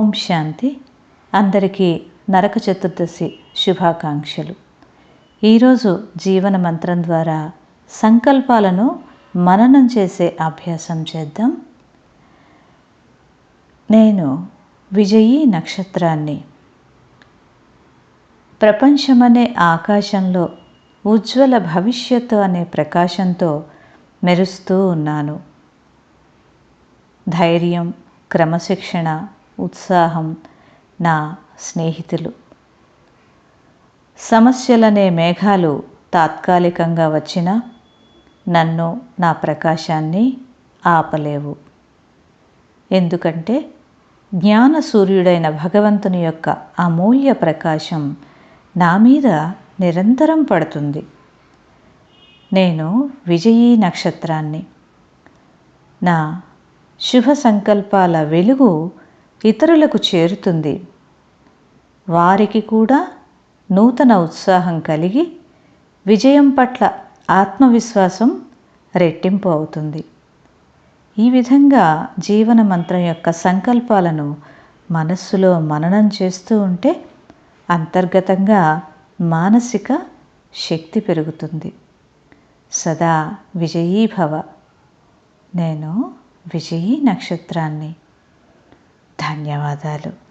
ఓం శాంతి. అందరికీ నరక చతుర్దశి శుభాకాంక్షలు. ఈరోజు జీవన మంత్రం ద్వారా సంకల్పాలను మననం చేసే అభ్యాసం చేద్దాం. నేను విజయీ నక్షత్రాన్ని. ప్రపంచమనే ఆకాశంలో ఉజ్వల భవిష్యత్తు అనే ప్రకాశంతో మెరుస్తూ ఉన్నాను. ధైర్యం, క్రమశిక్షణ, ఉత్సాహం నా స్నేహితులు. సమస్యలనే మేఘాలు తాత్కాలికంగా వచ్చినా నన్ను, నా ప్రకాశాన్ని ఆపలేవు. ఎందుకంటే జ్ఞాన సూర్యుడైన భగవంతుని యొక్క అమూల్య ప్రకాశం నా మీద నిరంతరం పడుతుంది. నేను విజయీ నక్షత్రాన్ని. నా శుభ సంకల్పాల వెలుగు ఇతరులకు చేరుతుంది. వారికి కూడా నూతన ఉత్సాహం కలిగి విజయం పట్ల ఆత్మవిశ్వాసం రెట్టింపు అవుతుంది. ఈ విధంగా జీవన మంత్రం యొక్క సంకల్పాలను మనస్సులో మననం చేస్తూ ఉంటే అంతర్గతంగా మానసిక శక్తి పెరుగుతుంది. సదా విజయీభవ. నేను విజయీ నక్షత్రాన్ని. ధన్యవాదాలు.